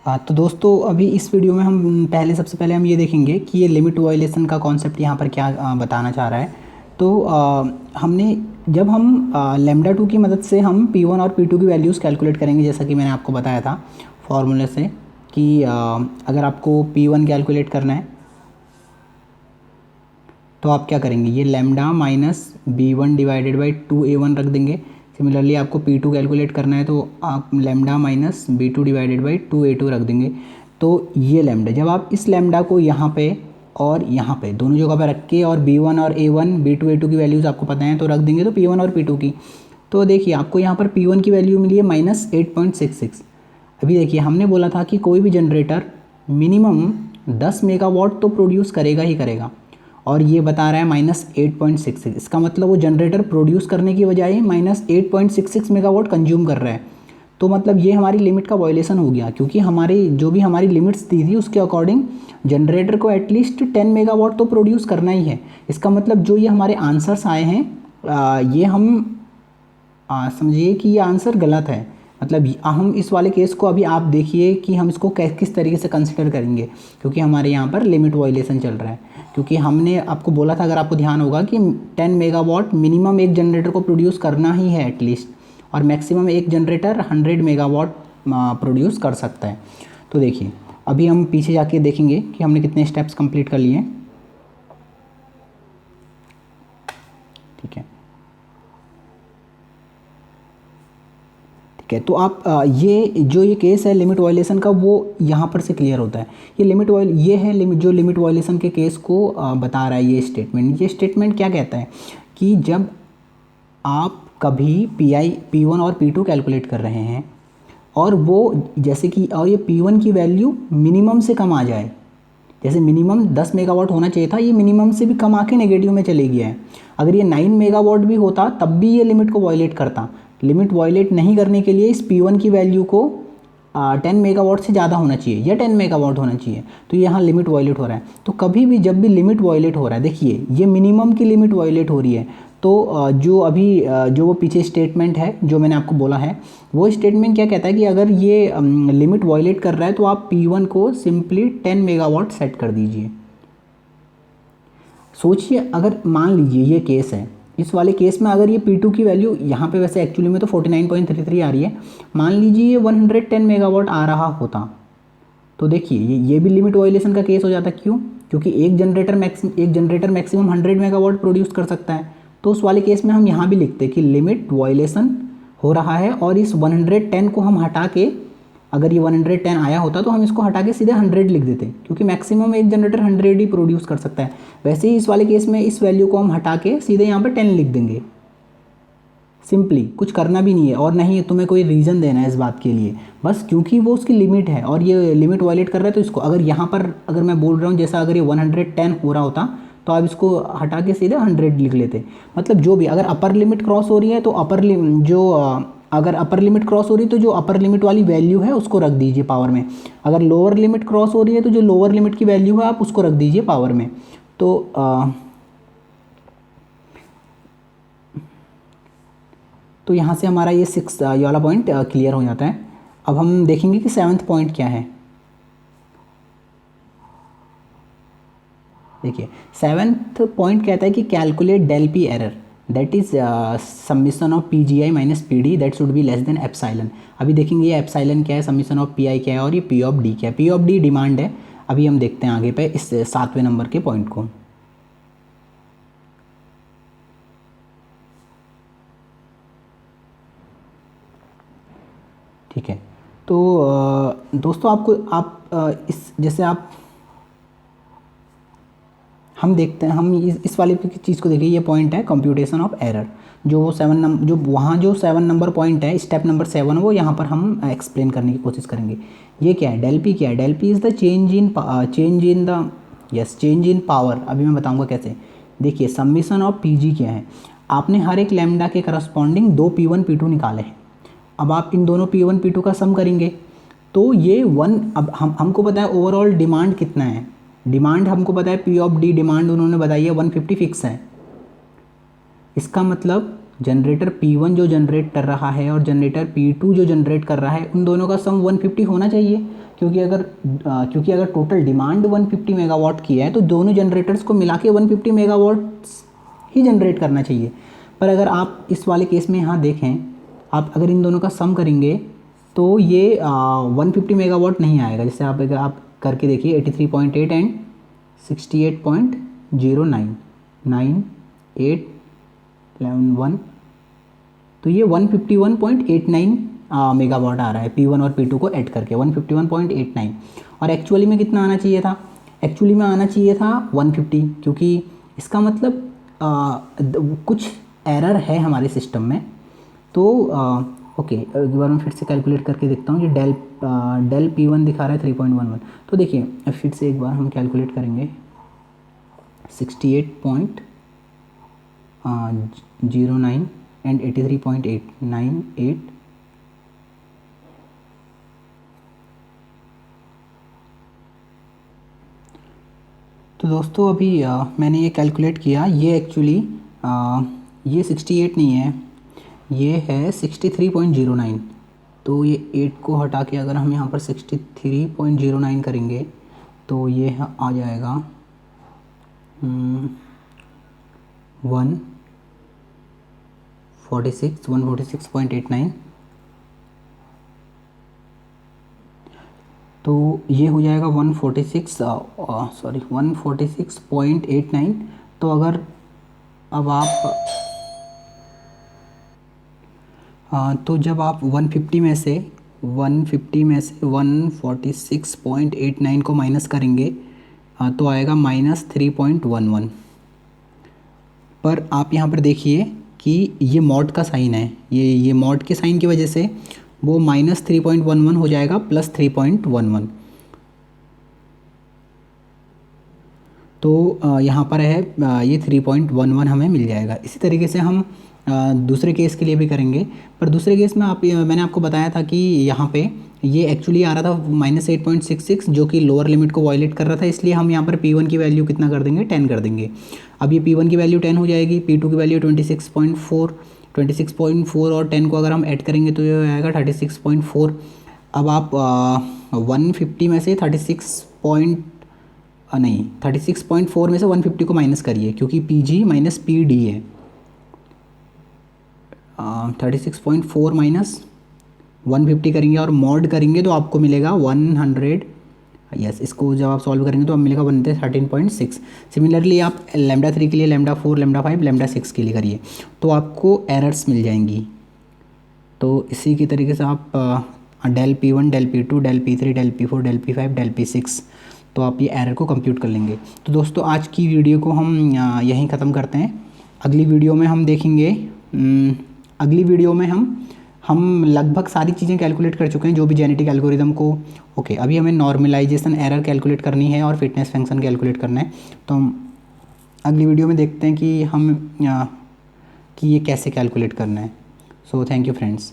तो दोस्तों अभी इस वीडियो में हम सबसे पहले हम ये देखेंगे कि ये लिमिट वायलेशन का कॉन्सेप्ट यहाँ पर क्या बताना चाह रहा है। तो हमने जब हम लेमडा 2 की मदद से हम P1 और P2 की वैल्यूज़ कैलकुलेट करेंगे, जैसा कि मैंने आपको बताया था फॉर्मूले से कि अगर आपको P1 कैलकुलेट करना है तो आप क्या करेंगे, ये lambda minus B1 divided by 2A1 रख देंगे। सिमिलरली आपको P2 कैलकुलेट करना है तो आप lambda minus B2 divided by 2A2 रख देंगे। तो ये लेमडा, जब आप इस लेमडा को यहाँ पे और यहाँ पे दोनों जगह पे रख के और B1 और A1 B2 A2 की वैल्यूज़ आपको पता है तो रख देंगे तो P1 और P2 की। तो देखिए आपको यहाँ पर P1 की वैल्यू मिली है -8.66। अभी देखिए हमने बोला था कि कोई भी जनरेटर मिनिमम 10 मेगावाट तो प्रोड्यूस करेगा ही करेगा, और ये बता रहा है -8.66। इसका मतलब वो जनरेटर प्रोड्यूस करने की बजाय -8.66 मेगावाट कंज्यूम कर रहा है। तो मतलब ये हमारी लिमिट का वायलेशन हो गया, क्योंकि हमारी जो भी हमारी लिमिट्स दी थी उसके अकॉर्डिंग जनरेटर को एटलीस्ट 10 मेगावाट तो प्रोड्यूस करना ही है। इसका मतलब जो ये हमारे आंसर्स आए हैं ये हम समझिए कि ये आंसर गलत है। मतलब हम इस वाले केस को अभी आप देखिए कि हम इसको किस तरीके से कंसिडर करेंगे, क्योंकि हमारे यहाँ पर लिमिट वायलेशन चल रहा है। क्योंकि हमने आपको बोला था, अगर आपको ध्यान होगा, कि 10 मेगावाट मिनिमम एक जनरेटर को प्रोड्यूस करना ही है एटलीस्ट, और मैक्सिमम एक जनरेटर 100 मेगावाट प्रोड्यूस कर सकता है। तो देखिए अभी हम पीछे जाके देखेंगे कि हमने कितने स्टेप्स कंप्लीट कर लिए हैं। ठीक है, ठीक है। तो आप ये केस है लिमिट वायलेशन का, वो यहाँ पर से क्लियर होता है। ये है जो लिमिट वायलेशन के केस को बता रहा है ये स्टेटमेंट। ये स्टेटमेंट क्या कहता है कि जब आप कभी P1 और P2 कैलकुलेट कर रहे हैं और वो जैसे कि और ये P1 की वैल्यू मिनिमम से कम आ जाए, जैसे मिनिमम 10 मेगावाट होना चाहिए था, ये मिनिमम से भी कम आके नेगेटिव में चले गया है। अगर ये 9 मेगावाट भी होता तब भी ये लिमिट को वायलेट करता। लिमिट वायलेट नहीं करने के लिए इस P1 की वैल्यू को 10 मेगावाट से ज़्यादा होना चाहिए या 10 मेगावाट होना चाहिए, तो यहाँ लिमिट वायलेट हो रहा है। तो कभी भी जब भी लिमिट वायलेट हो रहा है, देखिए ये मिनिमम की लिमिट वायलेट हो रही है, तो जो वो पीछे स्टेटमेंट है जो मैंने आपको बोला है, वो स्टेटमेंट क्या कहता है कि अगर ये लिमिट वायलेट कर रहा है तो आप P1 को सिंपली 10 मेगावाट सेट कर दीजिए। सोचिए, अगर मान लीजिए ये केस है, इस वाले केस में अगर ये P2 की वैल्यू यहाँ पे वैसे एक्चुअली में तो 49.33 आ रही है, मान लीजिए ये 110 मेगावाट आ रहा होता, तो देखिए ये भी लिमिट वायलेशन का केस हो जाता। क्यों? क्योंकि एक जनरेटर मैक्सिमम 100 मेगावाट प्रोड्यूस कर सकता है। तो उस वाले केस में हम यहाँ भी लिखते कि लिमिट वायलेशन हो रहा है, और इस 110 को हम हटा के, अगर ये 110 आया होता तो हम इसको हटा के सीधे 100 लिख देते, क्योंकि मैक्सिमम एक जनरेटर 100 ही प्रोड्यूस कर सकता है। वैसे ही इस वाले केस में इस वैल्यू को हम हटा के सीधे यहाँ पर 10 लिख देंगे। सिंपली कुछ करना भी नहीं है, और नहीं तुम्हें कोई रीज़न देना है इस बात के लिए, बस क्योंकि वो उसकी लिमिट है और ये लिमिट वायलेट कर रहा है। तो इसको अगर यहाँ पर अगर मैं बोल रहा हूँ, जैसा अगर ये 110 हो रहा होता तो आप इसको हटा के सीधे 100 लिख लेते। मतलब जो भी, अगर अपर लिमिट क्रॉस हो रही है तो अगर अपर लिमिट क्रॉस हो रही है तो जो अपर लिमिट वाली वैल्यू है उसको रख दीजिए पावर में। अगर लोअर लिमिट क्रॉस हो रही है तो जो लोअर लिमिट की वैल्यू है आप उसको रख दीजिए पावर में। तो यहाँ से हमारा ये 6 ये वाला पॉइंट क्लियर हो जाता है। अब हम देखेंगे कि 7th पॉइंट क्या है। देखिए 7th पॉइंट कहता है कि calculate del P error, that is summation of PGI minus PD that should be less than epsilon. अभी देखेंगे ये एप्साइलन क्या है, समिशन ऑफ PI क्या है, और ये P ऑफ D क्या है। P ऑफ D डिमांड है। अभी हम देखते हैं आगे पे इस 7वें नंबर के पॉइंट को। ठीक है, तो दोस्तों हम देखते हैं, हम इस वाली चीज़ को देखिए। ये पॉइंट है कंप्यूटेशन ऑफ एरर, जो 7 नंबर पॉइंट है, स्टेप नंबर 7, वो यहाँ पर हम एक्सप्लेन करने की कोशिश करेंगे। ये क्या है, डेल पी क्या है? Del P is the change in power. अभी मैं बताऊँगा कैसे। देखिए समिशन ऑफ PG क्या है, आपने हर एक लैम्डा के करस्पॉन्डिंग 2 P1 P2 निकाले हैं। अब आप इन दोनों P1 P2 का सम करेंगे तो ये 1, अब हमको पता है ओवरऑल डिमांड कितना है। डिमांड हमको पता है P ऑफ D डिमांड उन्होंने बताई है 150 फिक्स है। इसका मतलब जनरेटर P1 जो जनरेट कर रहा है और जनरेटर P2 जो जनरेट कर रहा है, उन दोनों का सम 150 होना चाहिए, क्योंकि अगर टोटल डिमांड 150 मेगावाट की है तो दोनों जनरेटर्स को मिला के 150 मेगावाट्स ही जनरेट करना चाहिए। पर अगर आप इस वाले केस में यहाँ देखें, आप अगर इन दोनों का सम करेंगे तो ये 150 मेगावाट नहीं आएगा। जैसे अगर आप करके देखिए 83.8 एंड 68.09, 9, 8, 11, 1, तो ये 151.89 मेगावाट आ रहा है P1 और P2 को ऐड करके 151.89। और एक्चुअली में कितना आना चाहिए था? एक्चुअली में आना चाहिए था 150, क्योंकि इसका मतलब कुछ एरर है हमारे सिस्टम में। तो ओके, एक बार मैं फिर से कैलकुलेट करके देखता हूँ। ये डेल P1 दिखा रहा है 3.11। तो देखिए फिर से एक बार हम कैलकुलेट करेंगे 68.09 एंड 83.898। तो दोस्तों अभी मैंने ये कैलकुलेट किया, ये एक्चुअली ये 68 नहीं है, ये है 63.09। तो ये 8 को हटा के अगर हम यहाँ पर 63.09 करेंगे तो ये आ जाएगा 146.89। तो ये हो जाएगा 146.89। तो अगर अब आप तो जब आप 150 में से 146.89 को माइनस करेंगे तो आएगा -3.11। पर आप यहाँ पर देखिए कि ये मॉड का साइन है, ये मॉड के साइन की वजह से वो -3.11 हो जाएगा +3.11। तो यहाँ पर है ये 3.11 हमें मिल जाएगा। इसी तरीके से हम दूसरे केस के लिए भी करेंगे। पर दूसरे केस में मैंने आपको बताया था कि यहाँ पे ये एक्चुअली आ रहा था -8.66, जो कि लोअर लिमिट को वायलेट कर रहा था, इसलिए हम यहाँ पर P1 की वैल्यू कितना कर देंगे, 10 कर देंगे। अब ये P1 की वैल्यू 10 हो जाएगी, P2 की वैल्यू 26.4 और 10 को अगर हम ऐड करेंगे तो ये आएगा 36.4। अब आप 150 में से 36.4 में से 150 को माइनस करिए, क्योंकि PG माइनस PD है। 36.4 माइनस 150 करेंगे और मॉड करेंगे तो आपको मिलेगा 100। यस, इसको जब आप सॉल्व करेंगे तो आप मिलेगा 13.6। सिमिलरली आप λ3 के लिए λ4, λ5, λ6 के लिए करिए तो आपको एरर्स मिल जाएंगी। तो इसी की तरीके से आप del P1, del P2, del P3, del P4, del P5, del P6, तो आप ये एरर को कंप्यूट कर लेंगे। तो दोस्तों आज की वीडियो को हम यहीं ख़त्म करते हैं। अगली वीडियो में हम देखेंगे, अगली वीडियो में हम लगभग सारी चीज़ें कैलकुलेट कर चुके हैं, जो भी जेनेटिक एल्गोरिदम को। ओके, अभी हमें नॉर्मलाइजेशन एरर कैलकुलेट करनी है और फिटनेस फंक्शन कैलकुलेट करना है। तो हम अगली वीडियो में देखते हैं कि ये कैसे कैलकुलेट करना है। So thank you friends.